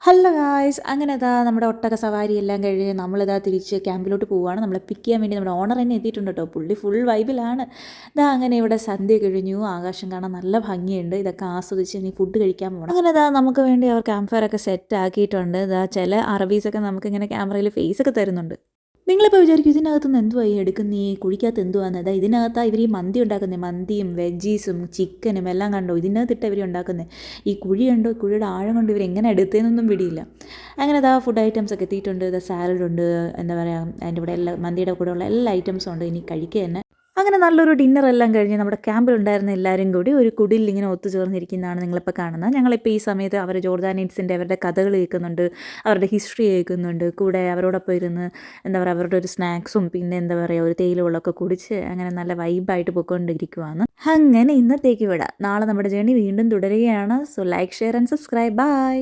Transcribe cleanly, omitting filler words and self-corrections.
Hello guys അങ്ങനെ നമ്മുടെ ഒട്ടക സവാരി എല്ലാം കഴിഞ്ഞ് തിരിച്ച് ക്യാമ്പിലോട്ട് പോവുകയാണ്. നമ്മളെ പിക്ക് ചെയ്യാൻ വേണ്ടി നമ്മുടെ ഓണർ തന്നെ എത്തിയിട്ടുണ്ട് കേട്ടോ. പുള്ളി ഫുൾ വൈബിലാണ്. അങ്ങനെ ഇവിടെ സന്ധ്യ കഴിഞ്ഞു. ആകാശം കാണാൻ നല്ല ഭംഗിയുണ്ട്. ഇതൊക്കെ ആസ്വദിച്ച് ഇനി ഫുഡ് കഴിക്കാൻ പോകണം. അങ്ങനെ നമുക്ക് വേണ്ടി അവർ ക്യാമ്പ് ഫയർ ഒക്കെ സെറ്റ് ആക്കിയിട്ടുണ്ട്. ചില അറബീസൊക്കെ നമുക്കിങ്ങനെ ക്യാമറയിൽ ഫേസ് ഒക്കെ തരുന്നുണ്ട്. നിങ്ങളിപ്പോൾ വിചാരിക്കും ഇതിനകത്തുനിന്ന് എന്തുവാ ഈ എടുക്കുന്നീ കുഴിക്കകത്ത് എന്തുവാന്ന്. ഇതിനകത്താണ് ഇവർ ഈ മന്തി ഉണ്ടാക്കുന്നത്. മന്തിയും വെജീസും ചിക്കനും എല്ലാം കണ്ടോ ഇതിനകത്തിട്ട് ഇവർ ഉണ്ടാക്കുന്നത്. ഈ കുഴി കണ്ടോ, കുഴിയുടെ ആഴം കൊണ്ട് ഇവർ എങ്ങനെ എടുത്തതെന്നൊന്നും പിടിയില്ല. അങ്ങനെ ഫുഡ് ഐറ്റംസ് ഒക്കെ എത്തിയിട്ടുണ്ട്. സാലഡുണ്ട്, എന്താ പറയുക, അതിൻ്റെ കൂടെ എല്ലാ മന്തിയുടെ കൂടെ ഉള്ള എല്ലാ ഐറ്റംസും ഉണ്ട്. ഇനി കഴിക്കുക തന്നെ. അങ്ങനെ നല്ലൊരു ഡിന്നറെല്ലാം കഴിഞ്ഞ് നമ്മുടെ ക്യാമ്പിലുണ്ടായിരുന്ന എല്ലാവരും കൂടി ഒരു കുടിൽ ഇങ്ങനെ ഒത്തുചേർന്നിരിക്കുന്നതാണ് നിങ്ങളിപ്പോൾ കാണുന്നത്. ഞങ്ങളിപ്പോൾ ഈ സമയത്ത് അവർ ജോർദാനിയൻസിൻ്റെ അവരുടെ കഥകൾ കേൾക്കുന്നുണ്ട്, അവരുടെ ഹിസ്റ്ററി കേൾക്കുന്നുണ്ട്. കൂടെ അവരോടൊപ്പം ഇരുന്ന് എന്താ പറയുക, അവരുടെ ഒരു സ്നാക്സും പിന്നെ എന്താ പറയുക ഒരു തേയില വെള്ളമൊക്കെ കുടിച്ച് അങ്ങനെ നല്ല വൈബായിട്ട് പോയിക്കൊണ്ടിരിക്കുവാണ്. അങ്ങനെ ഇന്നത്തേക്ക് വിടാം. നാളെ നമ്മുടെ ജേണി വീണ്ടും തുടരുകയാണ്. So like, share and subscribe. By.